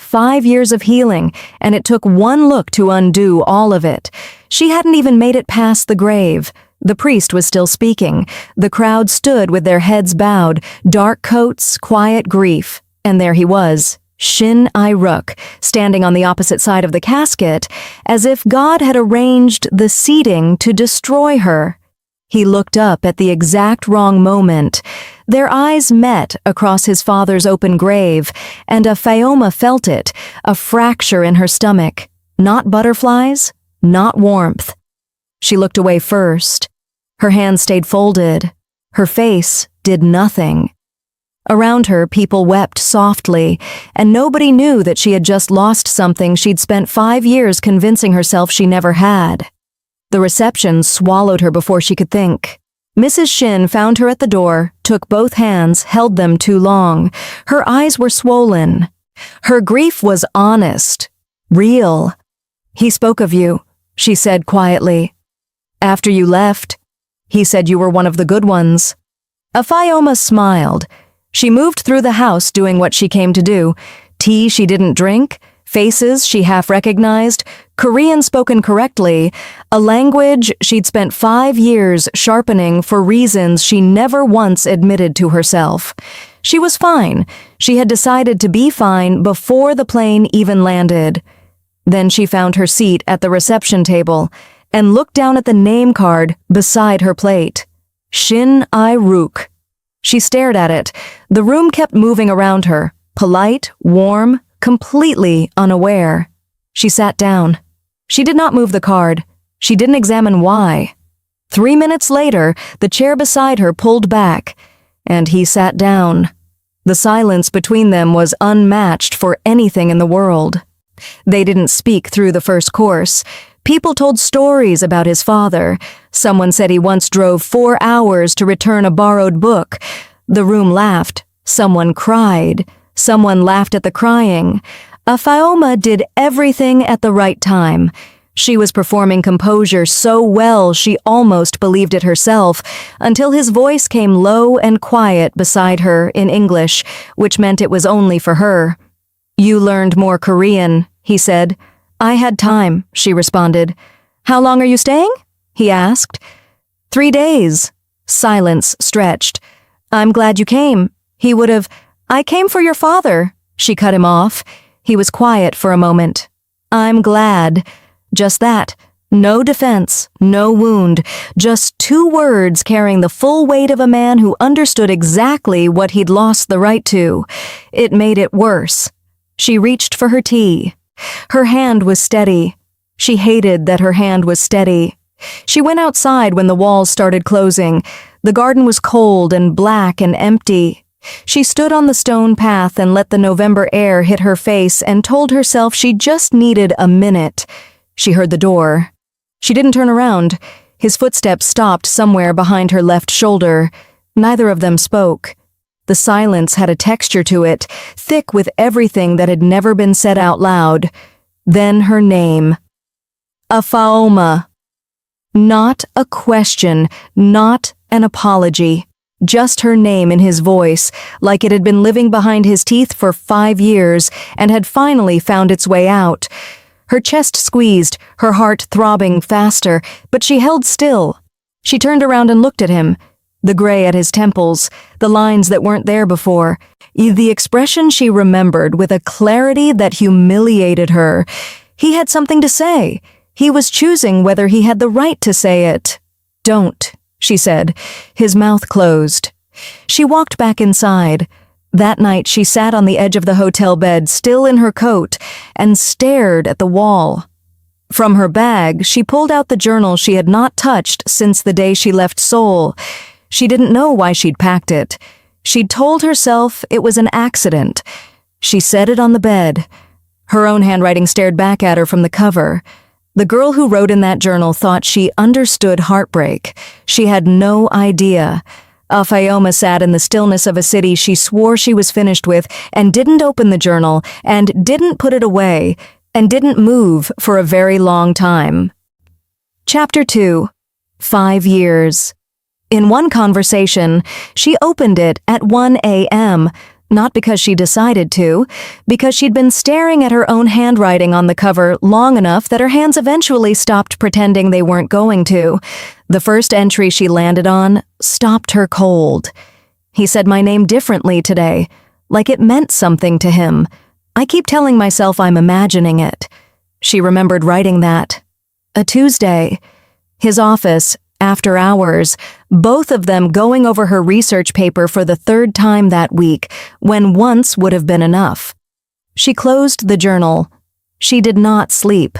5 years of healing, and it took one look to undo all of it. She hadn't even made it past the grave. The priest was still speaking. The crowd stood with their heads bowed, dark coats, quiet grief. And there he was, Shin I-ruk, standing on the opposite side of the casket, as if God had arranged the seating to destroy her. He looked up at the exact wrong moment. Their eyes met across his father's open grave, and Afro felt it, a fracture in her stomach. Not butterflies, not warmth. She looked away first. Her hands stayed folded. Her face did nothing. Around her, people wept softly, and nobody knew that she had just lost something she'd spent 5 years convincing herself she never had. The reception swallowed her before she could think. Mrs. Shin found her at the door, took both hands, held them too long. Her eyes were swollen. Her grief was honest, real. "He spoke of you," she said quietly. "After you left, he said you were one of the good ones." Afro smiled. She moved through the house doing what she came to do. Tea she didn't drink, faces she half recognized, Korean spoken correctly, a language she'd spent 5 years sharpening for reasons she never once admitted to herself. She was fine. She had decided to be fine before the plane even landed. Then she found her seat at the reception table and looked down at the name card beside her plate. Shin I-ruk. She stared at it. The room kept moving around her, polite, warm, completely unaware. She sat down. She did not move the card. She didn't examine why. 3 minutes later, the chair beside her pulled back, and he sat down. The silence between them was unmatched for anything in the world. They didn't speak through the first course. People told stories about his father. Someone said he once drove 4 hours to return a borrowed book. The room laughed. Someone cried. Someone laughed at the crying. Afro did everything at the right time. She was performing composure so well she almost believed it herself, until his voice came low and quiet beside her in English, which meant it was only for her. "You learned more Korean," he said. "I had time," she responded. "How long are you staying?" he asked. 3 days. Silence stretched. "I'm glad you came." He would have, "I came for your father." She cut him off. He was quiet for a moment. "I'm glad." Just that. No defense, no wound, just 2 words carrying the full weight of a man who understood exactly what he'd lost the right to. It made it worse. She reached for her tea. Her hand was steady. She hated that her hand was steady. She went outside when the walls started closing. The garden was cold and black and empty. She stood on the stone path and let the November air hit her face and told herself she just needed a minute. She heard the door. She didn't turn around. His footsteps stopped somewhere behind her left shoulder. Neither of them spoke. The silence had a texture to it, thick with everything that had never been said out loud. Then her name. Afro. Not a question, not an apology. Just her name in his voice, like it had been living behind his teeth for 5 years and had finally found its way out. Her chest squeezed, her heart throbbing faster, but she held still. She turned around and looked at him. The gray at his temples, the lines that weren't there before, the expression she remembered with a clarity that humiliated her. He had something to say. He was choosing whether he had the right to say it. "Don't," she said. His mouth closed. She walked back inside. That night she sat on the edge of the hotel bed, still in her coat, and stared at the wall. From her bag, she pulled out the journal she had not touched since the day she left Seoul. She didn't know why she'd packed it. She'd told herself it was an accident. She set it on the bed. Her own handwriting stared back at her from the cover. The girl who wrote in that journal thought she understood heartbreak. She had no idea. Afro sat in the stillness of a city she swore she was finished with and didn't open the journal and didn't put it away and didn't move for a very long time. Chapter 2. 5 years. In one conversation, she opened it at 1 a.m. Not because she decided to, because she'd been staring at her own handwriting on the cover long enough that her hands eventually stopped pretending they weren't going to. The first entry she landed on stopped her cold. He said my name differently today, like it meant something to him. I keep telling myself I'm imagining it. She remembered writing that. A Tuesday. His office, after hours, both of them going over her research paper for the third time that week, when once would have been enough. She closed the journal. She did not sleep.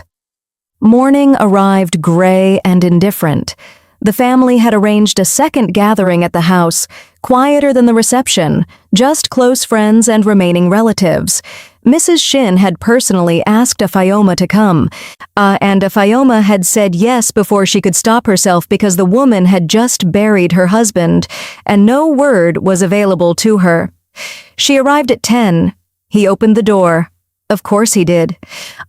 Morning arrived gray and indifferent. The family had arranged a second gathering at the house, quieter than the reception, just close friends and remaining relatives. Mrs. Shin had personally asked Afayoma to come, and Afayoma had said yes before she could stop herself because the woman had just buried her husband, and no word was available to her. She arrived at 10. He opened the door. Of course he did.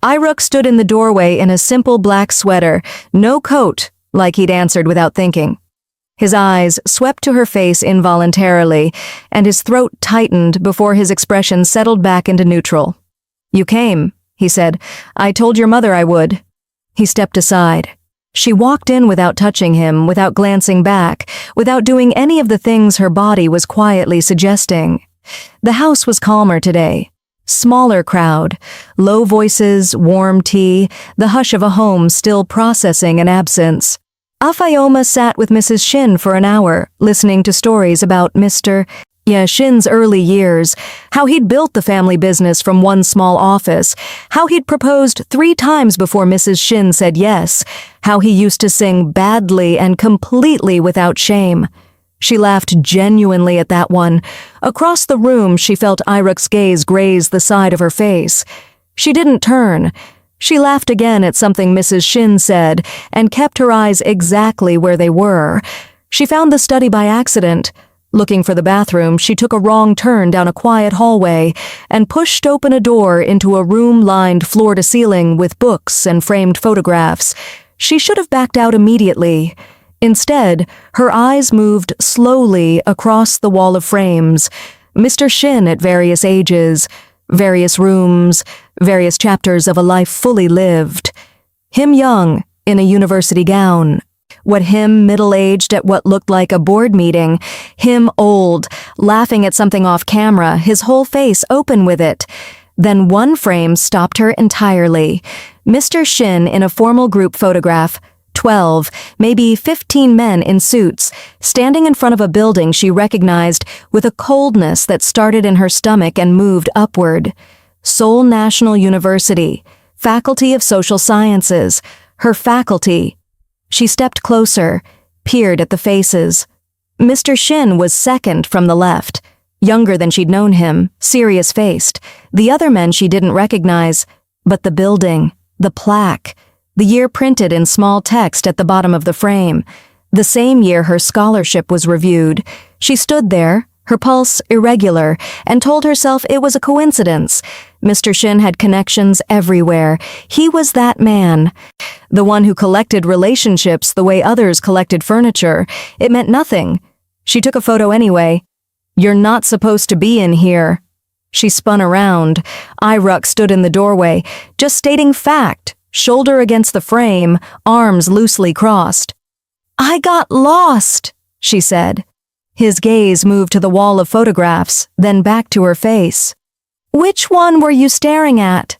Iruk stood in the doorway in a simple black sweater, no coat, like he'd answered without thinking. His eyes swept to her face involuntarily, and his throat tightened before his expression settled back into neutral. "You came," he said. "I told your mother I would." He stepped aside. She walked in without touching him, without glancing back, without doing any of the things her body was quietly suggesting. The house was calmer today. Smaller crowd, low voices, warm tea, the hush of a home still processing an absence. Afayoma sat with Mrs. Shin for an hour, listening to stories about Mr. Shin's early years, how he'd built the family business from one small office, how he'd proposed 3 times before Mrs. Shin said yes, how he used to sing badly and completely without shame. She laughed genuinely at that one. Across the room, she felt Iruk's gaze graze the side of her face. She didn't turn. She laughed again at something Mrs. Shin said and kept her eyes exactly where they were. She found the study by accident. Looking for the bathroom, she took a wrong turn down a quiet hallway and pushed open a door into a room lined floor to ceiling with books and framed photographs. She should have backed out immediately. Instead, her eyes moved slowly across the wall of frames. Mr. Shin at various ages, various rooms, various chapters of a life fully lived. Him young, in a university gown. What him middle-aged at what looked like a board meeting. Him old, laughing at something off camera, his whole face open with it. Then one frame stopped her entirely. Mr. Shin in a formal group photograph. 12, maybe 15 men in suits, standing in front of a building she recognized with a coldness that started in her stomach and moved upward. Seoul National University, Faculty of Social Sciences, her faculty. She stepped closer, peered at the faces. Mr. Shin was second from the left, younger than she'd known him, serious-faced. The other men she didn't recognize, but the building, the plaque, the year printed in small text at the bottom of the frame. The same year her scholarship was reviewed. She stood there, her pulse irregular, and told herself it was a coincidence. Mr. Shin had connections everywhere. He was that man. The one who collected relationships the way others collected furniture. It meant nothing. She took a photo anyway. "You're not supposed to be in here." She spun around. Iruk stood in the doorway, just stating fact. Shoulder against the frame, arms loosely crossed. "I got lost," she said. His gaze moved to the wall of photographs, then back to her face. "Which one were you staring at?"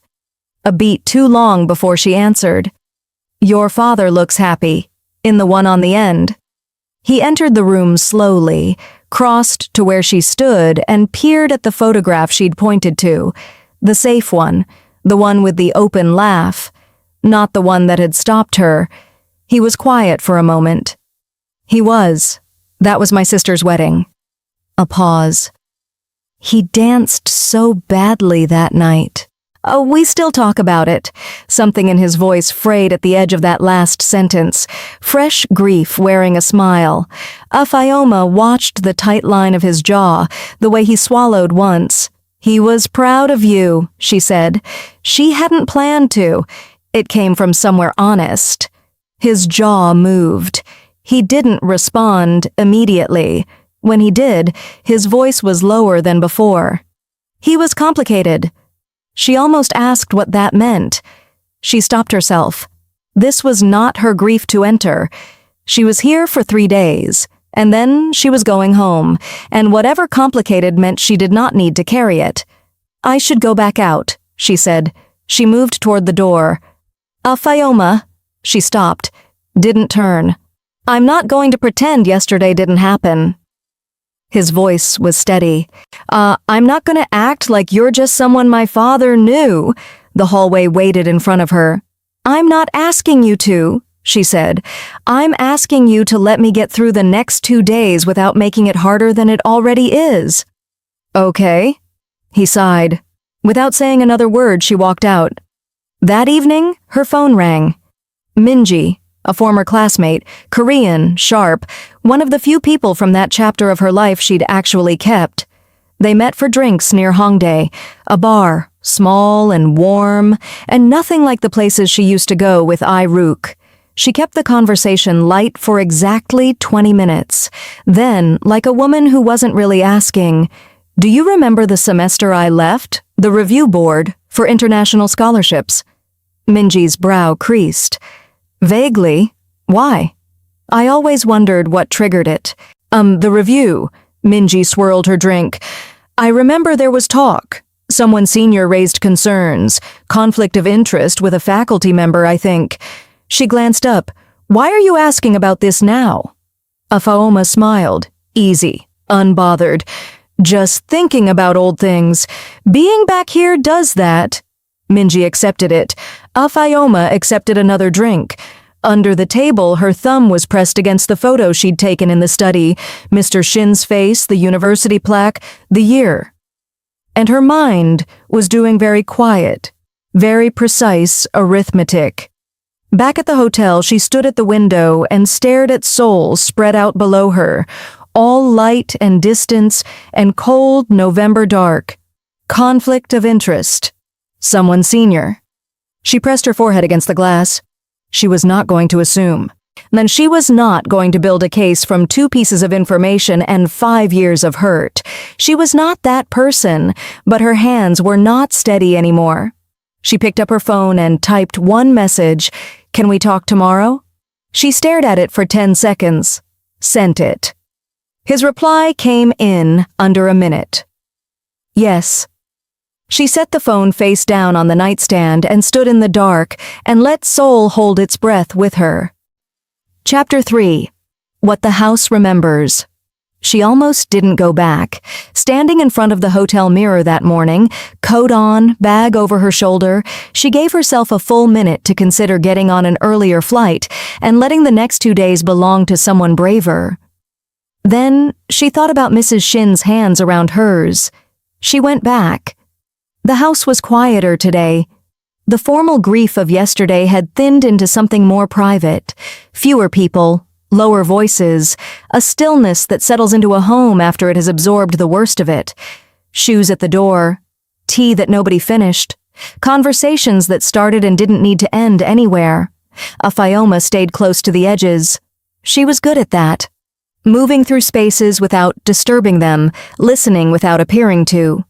A beat too long before she answered. "Your father looks happy, in the one on the end." He entered the room slowly, crossed to where she stood and peered at the photograph she'd pointed to. The safe one, the one with the open laugh. Not the one that had stopped her. He was quiet for a moment. "He was. That was my sister's wedding." A pause. "He danced so badly that night." "Oh, we still talk about it." Something in his voice frayed at the edge of that last sentence. Fresh grief wearing a smile. Afayoma watched the tight line of his jaw, the way he swallowed once. "He was proud of you," she said. She hadn't planned to. It came from somewhere honest. His jaw moved. He didn't respond immediately. When he did, his voice was lower than before. He was complicated. She almost asked what that meant. She stopped herself. This was not her grief to enter. She was here for 3 days, and then she was going home, and whatever complicated meant she did not need to carry it. I should go back out, she said. She moved toward the door. Fayoma. She stopped. Didn't turn. I'm not going to pretend yesterday didn't happen. His voice was steady. I'm not going to act like you're just someone my father knew. The hallway waited in front of her. I'm not asking you to, she said. I'm asking you to let me get through the next 2 days without making it harder than it already is. Okay. He sighed. Without saying another word, she walked out. That evening, her phone rang. Minji, a former classmate, Korean, sharp, one of the few people from that chapter of her life she'd actually kept. They met for drinks near Hongdae, a bar, small and warm, and nothing like the places she used to go with Rook. She kept the conversation light for exactly 20 minutes. Then, like a woman who wasn't really asking, do you remember the semester I left, the review board, for international scholarships? Minji's brow creased. Vaguely. Why? I always wondered what triggered it. The review. Minji swirled her drink. I remember there was talk. Someone senior raised concerns. Conflict of interest with a faculty member, I think. She glanced up. Why are you asking about this now? Afaoma smiled. Easy. Unbothered. Just thinking about old things. Being back here does that. Minji accepted it. Afayoma accepted another drink. Under the table, her thumb was pressed against the photo she'd taken in the study, Mr. Shin's face, the university plaque, the year. And her mind was doing very quiet, very precise arithmetic. Back at the hotel, she stood at the window and stared at Seoul spread out below her, all light and distance and cold November dark. Conflict of interest. Someone senior. She pressed her forehead against the glass. She was not going to assume. Then she was not going to build a case from 2 pieces of information and 5 years of hurt. She was not that person, but her hands were not steady anymore. She picked up her phone and typed one message. Can we talk tomorrow? She stared at it for 10 seconds. Sent it. His reply came in under a minute. Yes. She set the phone face down on the nightstand and stood in the dark and let Seoul hold its breath with her. Chapter 3. What the House Remembers. She almost didn't go back. Standing in front of the hotel mirror that morning, coat on, bag over her shoulder, she gave herself a full minute to consider getting on an earlier flight and letting the next 2 days belong to someone braver. Then she thought about Mrs. Shin's hands around hers. She went back. The house was quieter today. The formal grief of yesterday had thinned into something more private. Fewer people, lower voices, a stillness that settles into a home after it has absorbed the worst of it. Shoes at the door, tea that nobody finished, conversations that started and didn't need to end anywhere. Afayoma stayed close to the edges. She was good at that. Moving through spaces without disturbing them, listening without appearing to.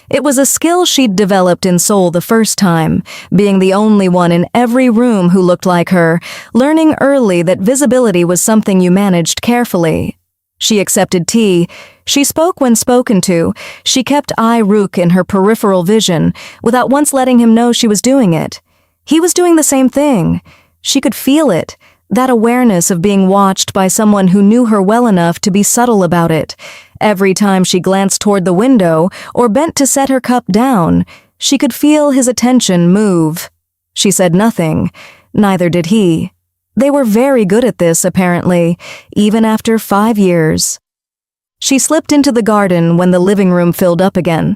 It was a skill she'd developed in Seoul the first time, being the only one in every room who looked like her, learning early that visibility was something you managed carefully. She accepted tea. She spoke when spoken to. She kept Rook in her peripheral vision, without once letting him know she was doing it. He was doing the same thing. She could feel it, that awareness of being watched by someone who knew her well enough to be subtle about it. Every time she glanced toward the window or bent to set her cup down, she could feel his attention move. She said nothing. Neither did he. They were very good at this, apparently, even after 5 years. She slipped into the garden when the living room filled up again.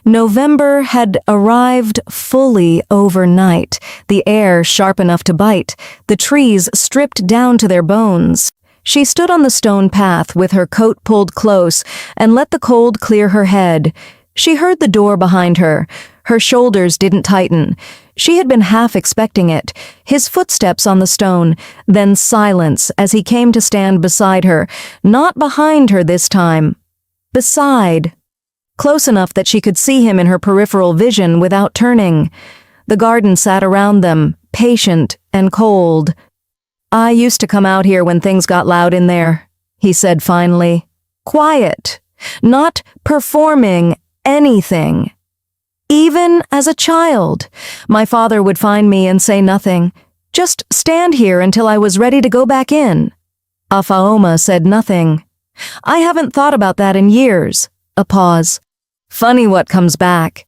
November had arrived fully overnight, the air sharp enough to bite, the trees stripped down to their bones. She stood on the stone path with her coat pulled close and let the cold clear her head. She heard the door behind her. Her shoulders didn't tighten. She had been half expecting it. His footsteps on the stone, then silence as he came to stand beside her, not behind her this time. Beside. close enough that she could see him in her peripheral vision without turning. The garden sat around them, patient and cold. "I used to come out here when things got loud in there," he said finally. "Quiet, not performing anything. Even as a child, my father would find me and say nothing. Just stand here until I was ready to go back in." Afaoma said nothing. "I haven't thought about that in years." A pause. "Funny what comes back."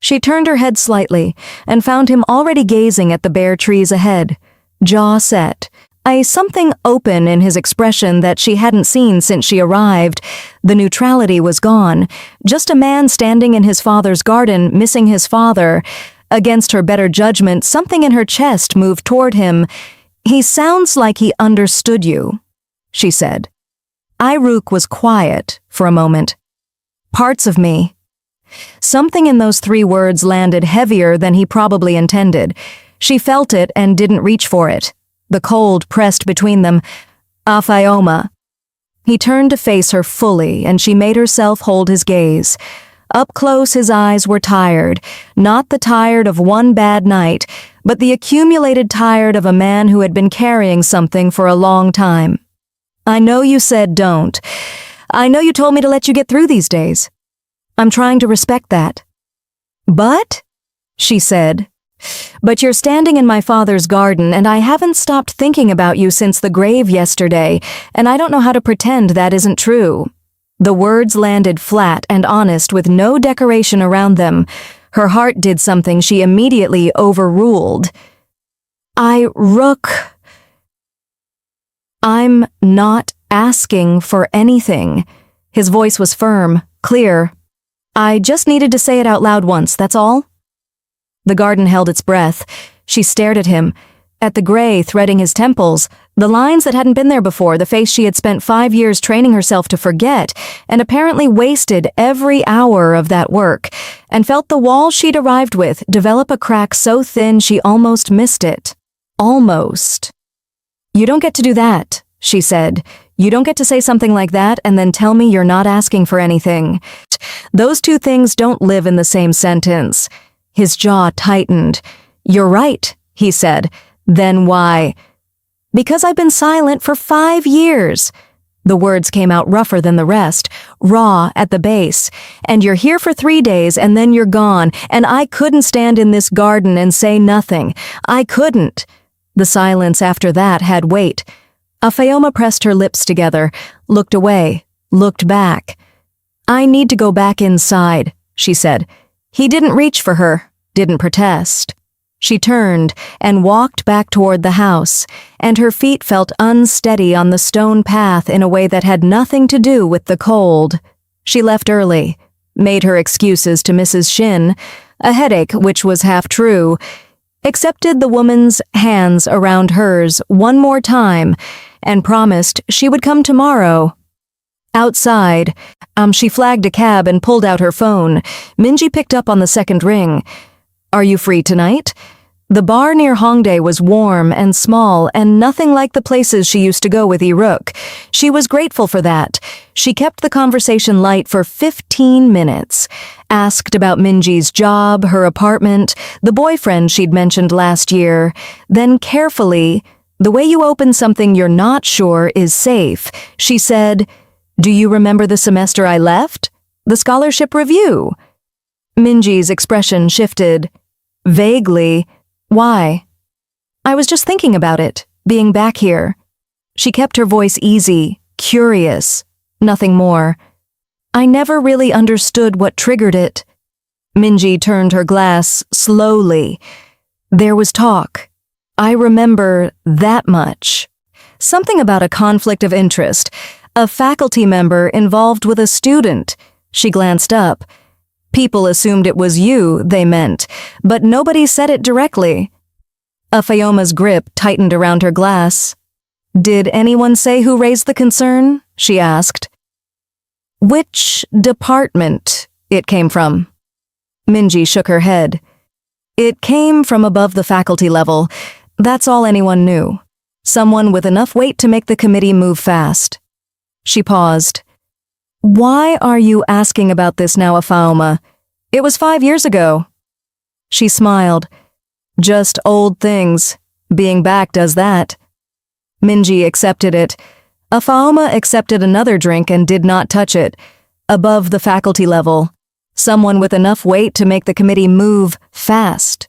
She turned her head slightly and found him already gazing at the bare trees ahead, jaw set, something open in his expression that she hadn't seen since she arrived. The neutrality was gone, just a man standing in his father's garden, missing his father. Against her better judgment, something in her chest moved toward him. "He sounds like he understood you," she said. Iruk was quiet for a moment. "Parts of me." Something in those 3 words landed heavier than he probably intended. She felt it and didn't reach for it. The cold pressed between them. "Afaoma." He turned to face her fully, and she made herself hold his gaze. Up close, his eyes were tired, not the tired of one bad night, but the accumulated tired of a man who had been carrying something for a long time. "I know you said don't. I know you told me to let you get through these days. I'm trying to respect that." "But," she said, "but you're standing in my father's garden, and I haven't stopped thinking about you since the grave yesterday, and I don't know how to pretend that isn't true." The words landed flat and honest with no decoration around them. Her heart did something she immediately overruled. "I'm not asking for anything." His voice was firm, clear. "I just needed to say it out loud once, that's all." The garden held its breath. She stared at him, at the gray threading his temples, the lines that hadn't been there before, the face she had spent 5 years training herself to forget, and apparently wasted every hour of that work, and felt the wall she'd arrived with develop a crack so thin she almost missed it. Almost. "You don't get to do that," she said. "You don't get to say something like that and then tell me you're not asking for anything. Those 2 things don't live in the same sentence." His jaw tightened. "You're right," he said. "Then why?" "Because I've been silent for 5 years." The words came out rougher than the rest, raw at the base. "And you're here for 3 days and then you're gone, and I couldn't stand in this garden and say nothing. I couldn't." The silence after that had weight. Afaoma pressed her lips together, looked away, looked back. "I need to go back inside," she said. He didn't reach for her, didn't protest. She turned and walked back toward the house, and her feet felt unsteady on the stone path in a way that had nothing to do with the cold. She left early, made her excuses to Mrs. Shin, a headache which was half true, accepted the woman's hands around hers one more time, and promised she would come tomorrow. Outside, she flagged a cab and pulled out her phone. Minji picked up on the second ring. "Are you free tonight?" The bar near Hongdae was warm and small and nothing like the places she used to go with Iruk. She was grateful for that. She kept the conversation light for 15 minutes. Asked about Minji's job, her apartment, the boyfriend she'd mentioned last year. Then carefully, "The way you open something you're not sure is safe," she said, "Do you remember the semester I left? The scholarship review?" Minji's expression shifted. Vaguely. "Why?" "I was just thinking about it, being back here." She kept her voice easy, curious, nothing more. "I never really understood what triggered it." Minji turned her glass slowly. "There was talk. I remember that much. Something about a conflict of interest. A faculty member involved with a student." She glanced up. "People assumed it was you, they meant, but nobody said it directly." Afayoma's grip tightened around her glass. "Did anyone say who raised the concern?" she asked. "Which department it came from?" Minji shook her head. "It came from above the faculty level. That's all anyone knew. Someone with enough weight to make the committee move fast." She paused. Why are you asking about this now, Afaoma? It was 5 years ago. She smiled. Just old things. Being back does that. Minji accepted it. Afaoma accepted another drink and did not touch it. Above the faculty level. Someone with enough weight to make the committee move fast.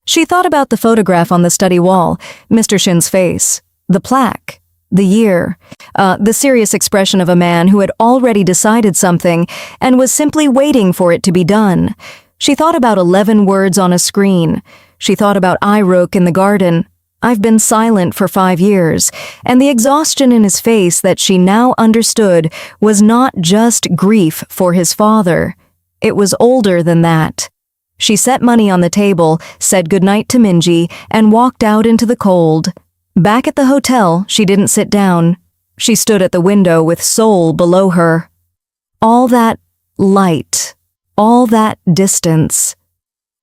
She thought about the photograph on the study wall, Mr. Shin's face, the plaque, the year, the serious expression of a man who had already decided something and was simply waiting for it to be done. She thought about 11 words on a screen. She thought about Irook in the garden. I've been silent for 5 years, and the exhaustion in his face that she now understood was not just grief for his father. It was older than that. She set money on the table, said goodnight to Minji, and walked out into the cold. Back at the hotel, she didn't sit down. She stood at the window with Seoul below her. All that light, all that distance.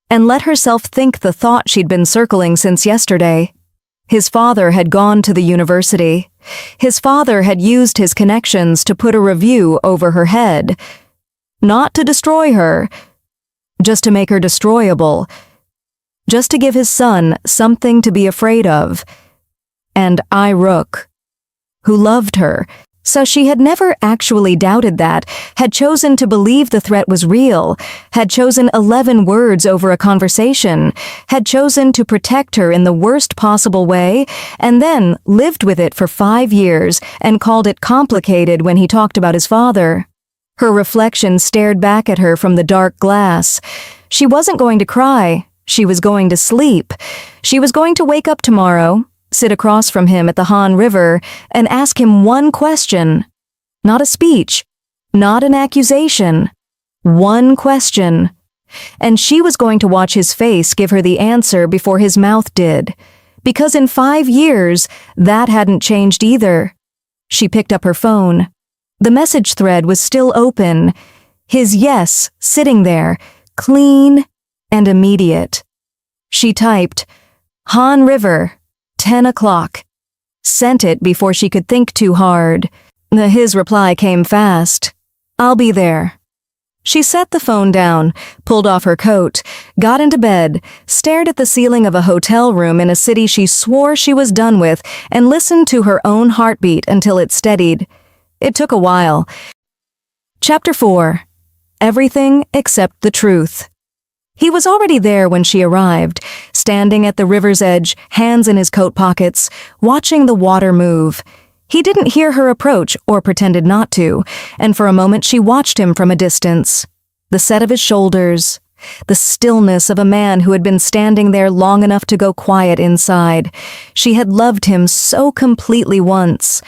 And let herself think the thought she'd been circling since yesterday. His father had gone to the university. His father had used his connections to put a review over her head. Not to destroy her, just to make her destroyable. Just to give his son something to be afraid of. And Irook, who loved her, so she had never actually doubted that, had chosen to believe the threat was real, had chosen 11 words over a conversation, had chosen to protect her in the worst possible way, and then lived with it for 5 years and called it complicated when he talked about his father. Her reflection stared back at her from the dark glass. She wasn't going to cry. She was going to sleep. She was going to wake up tomorrow, sit across from him at the Han River, and ask him one question. Not a speech. Not an accusation. One question. And she was going to watch his face give her the answer before his mouth did. Because in 5 years, that hadn't changed either. She picked up her phone. The message thread was still open. His yes sitting there, clean and immediate. She typed, Han River, 10 o'clock. Sent it before she could think too hard. His reply came fast. I'll be there. She set the phone down, pulled off her coat, got into bed, stared at the ceiling of a hotel room in a city she swore she was done with, and listened to her own heartbeat until it steadied. It took a while. Chapter 4. Everything except the truth. He was already there when she arrived, standing at the river's edge, hands in his coat pockets, watching the water move. He didn't hear her approach or pretended not to, and for a moment she watched him from a distance. The set of his shoulders, the stillness of a man who had been standing there long enough to go quiet inside. She had loved him so completely once.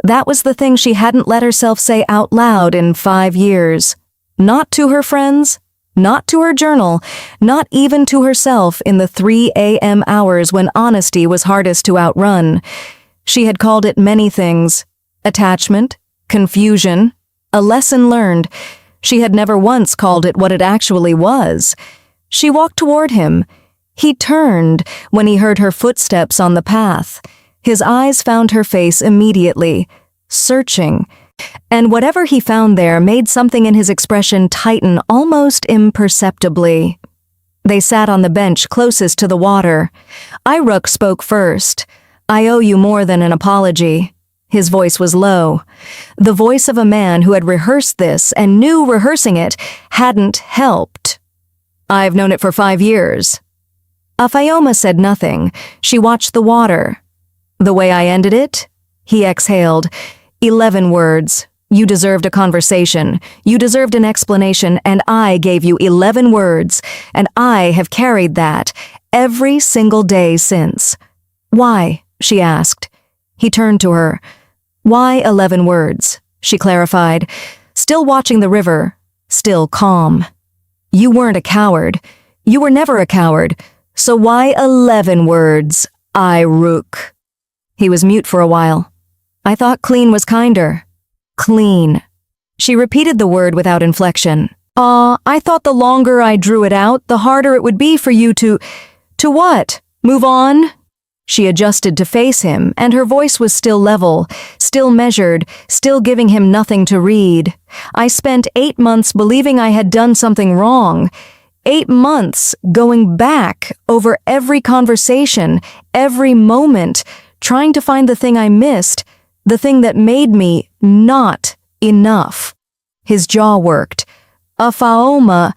That was the thing she hadn't let herself say out loud in 5 years. Not to her friends, not to her journal, not even to herself in the 3 a.m. hours when honesty was hardest to outrun. She had called it many things: attachment, confusion, a lesson learned. She had never once called it what it actually was. She walked toward him. He turned when he heard her footsteps on the path. His eyes found her face immediately, searching, and whatever he found there made something in his expression tighten almost imperceptibly. They sat on the bench closest to the water. Irook spoke first. I owe you more than an apology. His voice was low. The voice of a man who had rehearsed this and knew rehearsing it hadn't helped. I've known it for 5 years. Afaoma said nothing. She watched the water. The way I ended it? He exhaled. 11 words. You deserved a conversation. You deserved an explanation, and I gave you 11 words, and I have carried that every single day since. Why? She asked. He turned to her. Why 11 words? She clarified, still watching the river, still calm. You weren't a coward. You were never a coward. So why 11 words, Irook? He was mute for a while. I thought clean was kinder. Clean. She repeated the word without inflection. I thought the longer I drew it out, the harder it would be for you to what? Move on? She adjusted to face him, and her voice was still level, still measured, still giving him nothing to read. I spent 8 months believing I had done something wrong. 8 months going back over every conversation, every moment, trying to find the thing I missed, the thing that made me not enough. His jaw worked. Afaoma,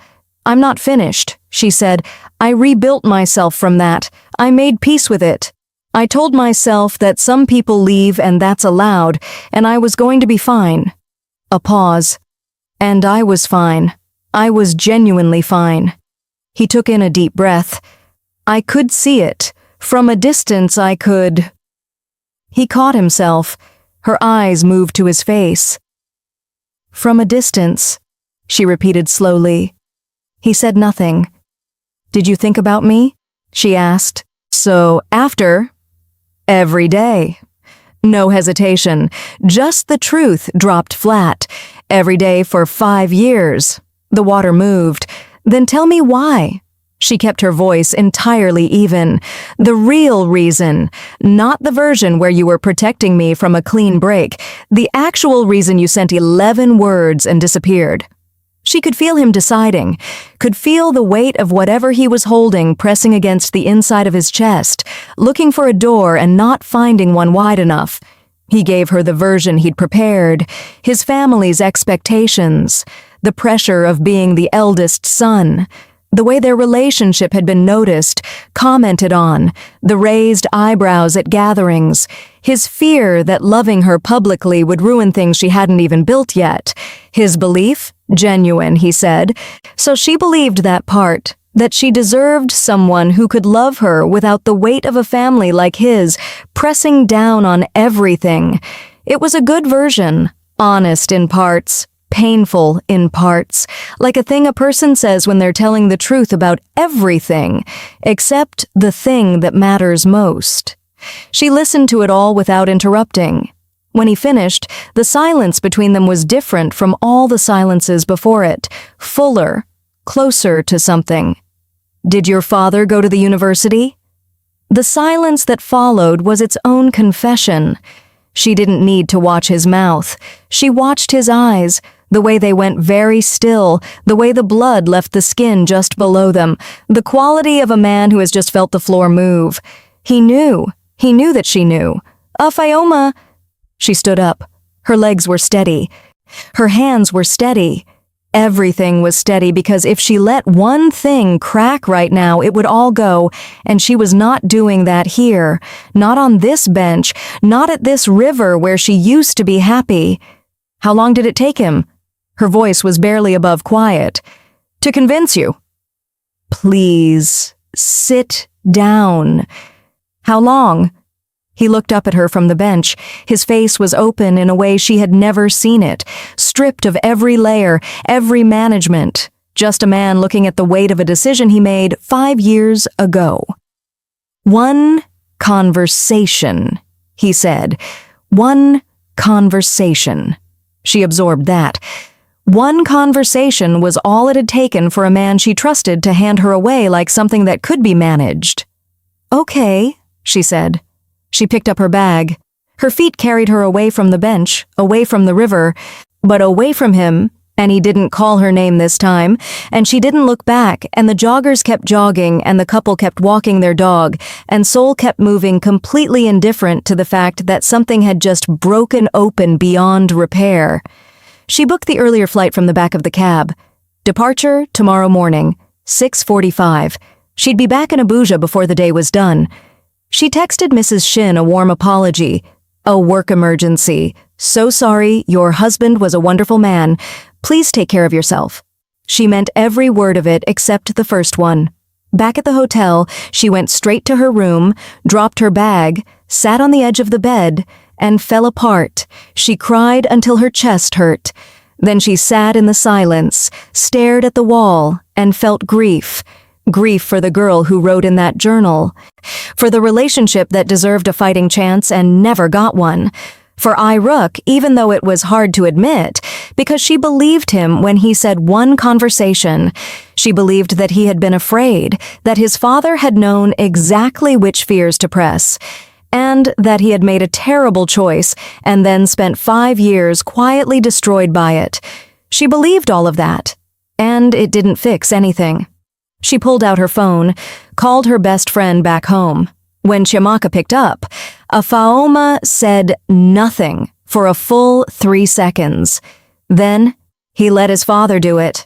I'm not finished, she said. I rebuilt myself from that. I made peace with it. I told myself that some people leave and that's allowed, and I was going to be fine. A pause. And I was fine. I was genuinely fine. He took in a deep breath. I could see it. From a distance I could. He caught himself. Her eyes moved to his face. From a distance, she repeated slowly. He said nothing. Did you think about me? She asked. So, after? Every day. No hesitation. Just the truth dropped flat. Every day for 5 years. The water moved. Then tell me why. She kept her voice entirely even. The real reason. Not the version where you were protecting me from a clean break. The actual reason you sent 11 words and disappeared. She could feel him deciding, could feel the weight of whatever he was holding pressing against the inside of his chest, looking for a door and not finding one wide enough. He gave her the version he'd prepared, his family's expectations, the pressure of being the eldest son, the way their relationship had been noticed, commented on, the raised eyebrows at gatherings, his fear that loving her publicly would ruin things she hadn't even built yet, his belief, genuine, he said, so she believed that part, that she deserved someone who could love her without the weight of a family like his, pressing down on everything. It was a good version, honest in parts, painful in parts, like a thing a person says when they're telling the truth about everything, except the thing that matters most. She listened to it all without interrupting. When he finished, the silence between them was different from all the silences before it, fuller, closer to something. Did your father go to the university? The silence that followed was its own confession. She didn't need to watch his mouth. She watched his eyes, the way they went very still, the way the blood left the skin just below them, the quality of a man who has just felt the floor move. He knew that she knew. Afayoma! She stood up. Her legs were steady. Her hands were steady. Everything was steady because if she let one thing crack right now, it would all go, and she was not doing that here, not on this bench, not at this river where she used to be happy. How long did it take him? Her voice was barely above quiet. To convince you. Please, sit down. How long? He looked up at her from the bench. His face was open in a way she had never seen it, stripped of every layer, every management. Just a man looking at the weight of a decision he made 5 years ago. One conversation, he said. One conversation. She absorbed that. One conversation was all it had taken for a man she trusted to hand her away like something that could be managed. Okay, she said. She picked up her bag. Her feet carried her away from the bench, away from the river, but away from him, and he didn't call her name this time, and she didn't look back, and the joggers kept jogging, and the couple kept walking their dog, and Seoul kept moving completely indifferent to the fact that something had just broken open beyond repair. She booked the earlier flight from the back of the cab. Departure tomorrow morning, 6:45. She'd be back in Abuja before the day was done. She texted Mrs. Shin a warm apology. A work emergency. So sorry, your husband was a wonderful man. Please take care of yourself. She meant every word of it except the first one. Back at the hotel, she went straight to her room, dropped her bag, sat on the edge of the bed, and fell apart. She cried until her chest hurt. Then she sat in the silence, stared at the wall, and felt grief. Grief for the girl who wrote in that journal. For the relationship that deserved a fighting chance and never got one. For Rook, even though it was hard to admit, because she believed him when he said one conversation. She believed that he had been afraid, that his father had known exactly which fears to press, and that he had made a terrible choice and then spent 5 years quietly destroyed by it. She believed all of that, and it didn't fix anything. She pulled out her phone, called her best friend back home. When Chimaka picked up, Afaoma said nothing for a full 3 seconds. Then, he let his father do it.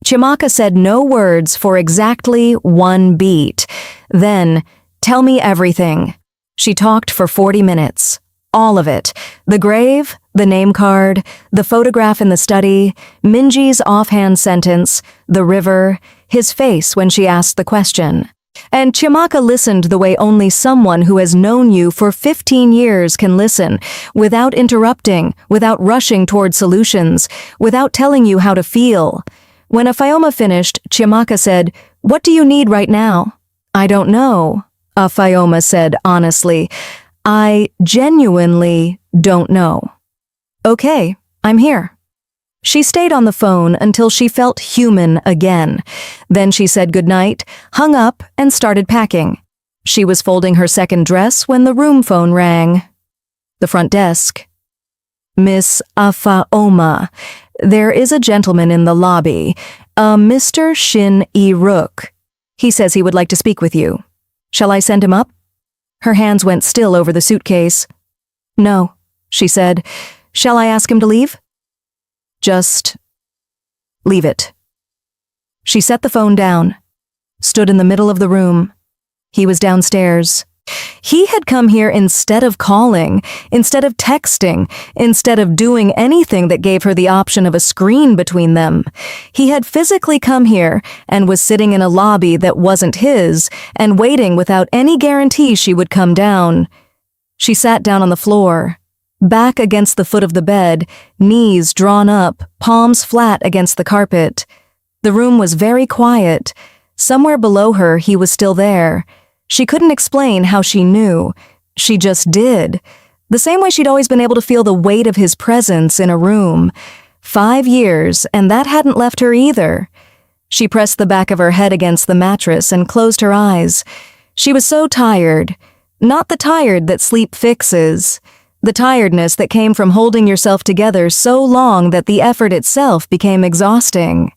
Chimaka said no words for exactly 1 beat. Then, tell me everything. She talked for 40 minutes. All of it. The grave, the name card, the photograph in the study, Minji's offhand sentence, the river, his face when she asked the question. And Chimaka listened the way only someone who has known you for 15 years can listen, without interrupting, without rushing toward solutions, without telling you how to feel. When Afaoma finished, Chimaka said, "What do you need right now?" "I don't know," Afaoma said honestly. "I genuinely don't know." "Okay, I'm here." She stayed on the phone until she felt human again. Then she said goodnight, hung up, and started packing. She was folding her second dress when the room phone rang. The front desk. "Miss Afaoma, there is a gentleman in the lobby, a Mr. Shin Rook. He says he would like to speak with you. Shall I send him up?" Her hands went still over the suitcase. "No," she said. "Shall I ask him to leave?" "Just leave it." She set the phone down, stood in the middle of the room. He was downstairs. He had come here instead of calling, instead of texting, instead of doing anything that gave her the option of a screen between them. He had physically come here and was sitting in a lobby that wasn't his and waiting without any guarantee she would come down. She sat down on the floor, back against the foot of the bed, knees drawn up, palms flat against the carpet. The room was very quiet. Somewhere below her, he was still there. She couldn't explain how she knew. She just did. The same way she'd always been able to feel the weight of his presence in a room. 5 years, and that hadn't left her either. She pressed the back of her head against the mattress and closed her eyes. She was so tired. Not the tired that sleep fixes. The tiredness that came from holding yourself together so long that the effort itself became exhausting.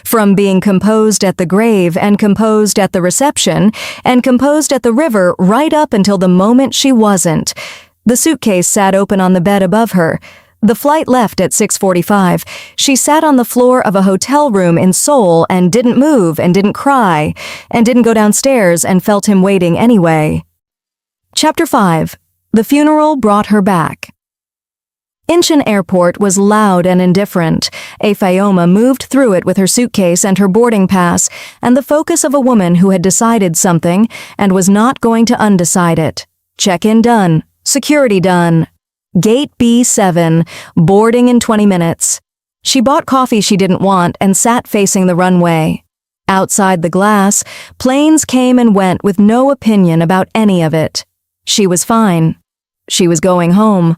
From being composed at the grave and composed at the reception and composed at the river right up until the moment she wasn't. The suitcase sat open on the bed above her. The flight left at 6:45. She sat on the floor of a hotel room in Seoul and didn't move and didn't cry and didn't go downstairs and felt him waiting anyway. Chapter 5. The funeral brought her back. Incheon Airport was loud and indifferent. Afaoma moved through it with her suitcase and her boarding pass, and the focus of a woman who had decided something and was not going to undecide it. Check-in done. Security done. Gate B7. Boarding in 20 minutes. She bought coffee she didn't want and sat facing the runway. Outside the glass, planes came and went with no opinion about any of it. She was fine. She was going home.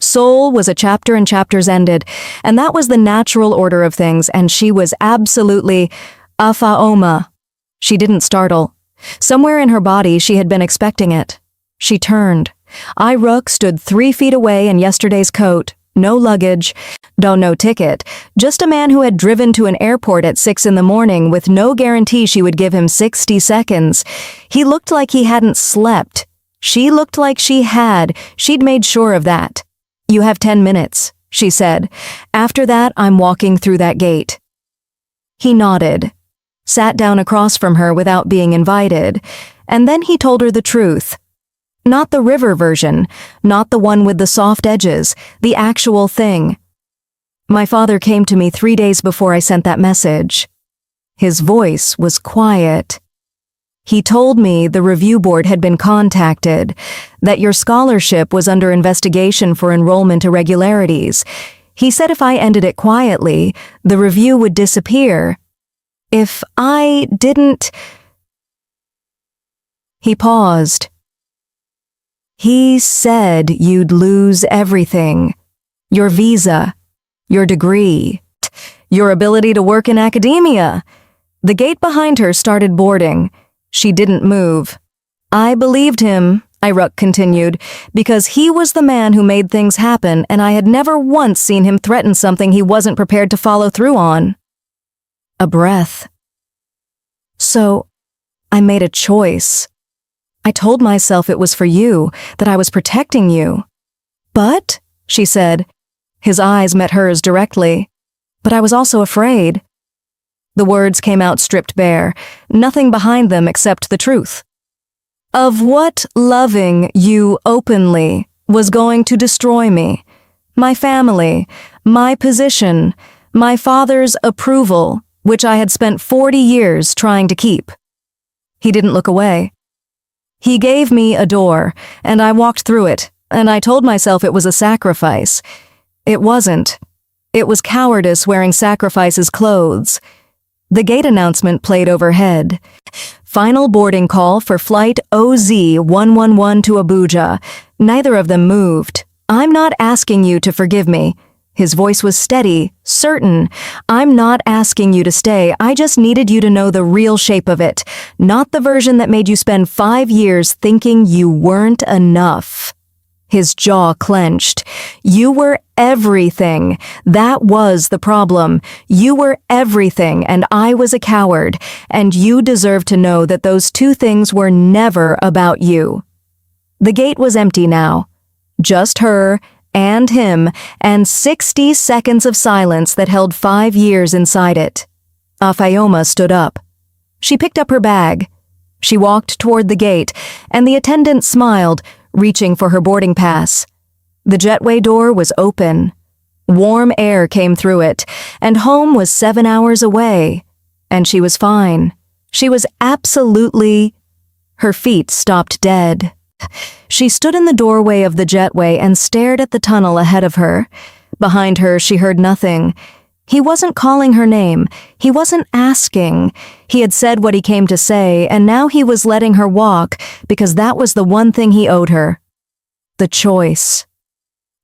Seoul was a chapter and chapters ended, and that was the natural order of things, and she was absolutely Afaoma. She didn't startle. Somewhere in her body she had been expecting it. She turned. Rook stood 3 feet away in yesterday's coat. No luggage. No ticket. Just a man who had driven to an airport at 6 in the morning with no guarantee she would give him 60 seconds. He looked like he hadn't slept. She looked like she had. She'd made sure of that. "You have 10 minutes, she said. "After that, I'm walking through that gate." He nodded, sat down across from her without being invited, and then he told her the truth. Not the river version, not the one with the soft edges, the actual thing. "My father came to me 3 days before I sent that message." His voice was quiet. "He told me the review board had been contacted, that your scholarship was under investigation for enrollment irregularities. He said if I ended it quietly, the review would disappear. If I didn't..." He paused. He said you'd lose everything. Your visa, your degree, your ability to work in academia. The gate behind her started boarding. She didn't move. I believed him, Iruk continued, because he was the man who made things happen, and I had never once seen him threaten something he wasn't prepared to follow through on. A breath. So, I made a choice. I told myself it was for you, that I was protecting you. But, she said, his eyes met hers directly. But I was also afraid. The words came out stripped bare, nothing behind them except the truth. Of what loving you openly was going to destroy me, my family, my position, my father's approval, which I had spent 40 years trying to keep. He didn't look away. He gave me a door, and I walked through it, and I told myself it was a sacrifice. It wasn't. It was cowardice wearing sacrifice's clothes. The gate announcement played overhead. Final boarding call for flight OZ-111 to Abuja. Neither of them moved. I'm not asking you to forgive me. His voice was steady, certain. I'm not asking you to stay. I just needed you to know the real shape of it, not the version that made you spend 5 years thinking you weren't enough. His jaw clenched. You were everything. That was the problem. You were everything, and I was a coward, and you deserve to know that those two things were never about you. The gate was empty now. Just her and him, and 60 seconds of silence that held 5 years inside it. Afayoma stood up. She picked up her bag. She walked toward the gate, and the attendant smiled, reaching for her boarding pass. The jetway door was open. Warm air came through it, and home was 7 hours away. And she was fine. She was absolutely... Her feet stopped dead. She stood in the doorway of the jetway and stared at the tunnel ahead of her. Behind her, she heard nothing. He wasn't calling her name. He wasn't asking. He had said what he came to say, and now he was letting her walk because that was the one thing he owed her. The choice.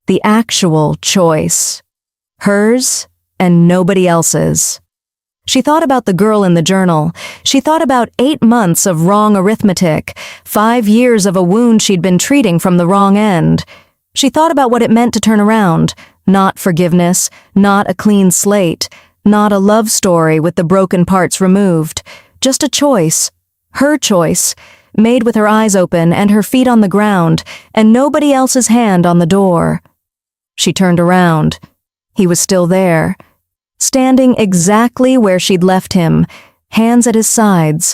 The actual choice. Hers and nobody else's. She thought about the girl in the journal. She thought about 8 months of wrong arithmetic, 5 years of a wound she'd been treating from the wrong end. She thought about what it meant to turn around. Not forgiveness, not a clean slate, not a love story with the broken parts removed. Just a choice. Her choice, made with her eyes open and her feet on the ground, and nobody else's hand on the door. She turned around. He was still there. Standing exactly where she'd left him, hands at his sides,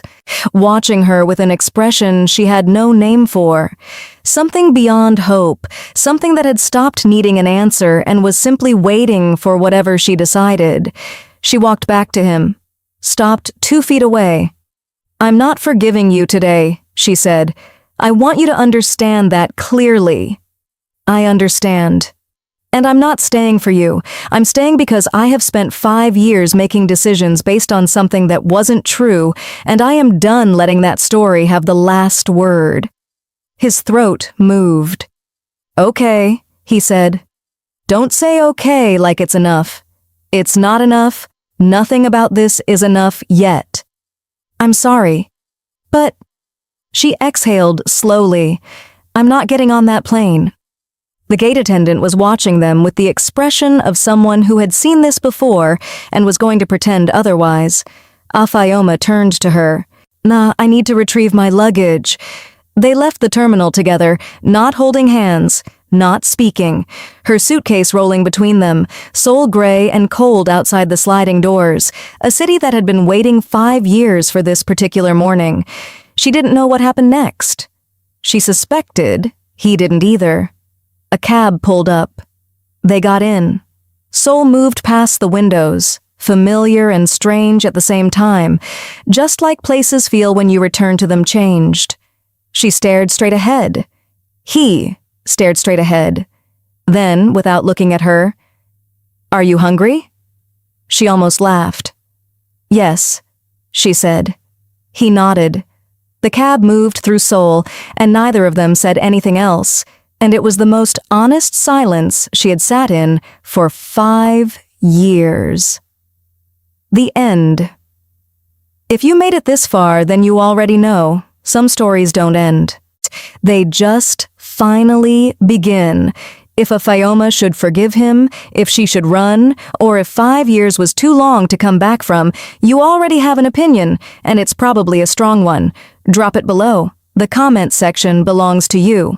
watching her with an expression she had no name for. Something beyond hope, something that had stopped needing an answer and was simply waiting for whatever she decided. She walked back to him, stopped 2 feet away. I'm not forgiving you today, she said. I want you to understand that clearly. I understand. And I'm not staying for you. I'm staying because I have spent 5 years making decisions based on something that wasn't true, and I am done letting that story have the last word. His throat moved. Okay, he said. Don't say okay like it's enough. It's not enough. Nothing about this is enough yet. I'm sorry. But... She exhaled slowly. I'm not getting on that plane. The gate attendant was watching them with the expression of someone who had seen this before and was going to pretend otherwise. Afayoma turned to her. Nah, I need to retrieve my luggage. They left the terminal together, not holding hands, not speaking, her suitcase rolling between them, Seoul gray and cold outside the sliding doors, a city that had been waiting 5 years for this particular morning. She didn't know what happened next. She suspected he didn't either. A cab pulled up. They got in. Seoul moved past the windows, familiar and strange at the same time, just like places feel when you return to them changed. She stared straight ahead. He stared straight ahead. Then, without looking at her, "Are you hungry?" She almost laughed. "Yes," she said. He nodded. The cab moved through Seoul, and neither of them said anything else, and it was the most honest silence she had sat in for 5 years. The end. If you made it this far, then you already know, some stories don't end. They just finally begin. If a Fioma should forgive him, if she should run, or if 5 years was too long to come back from, you already have an opinion, and it's probably a strong one. Drop it below. The comment section belongs to you.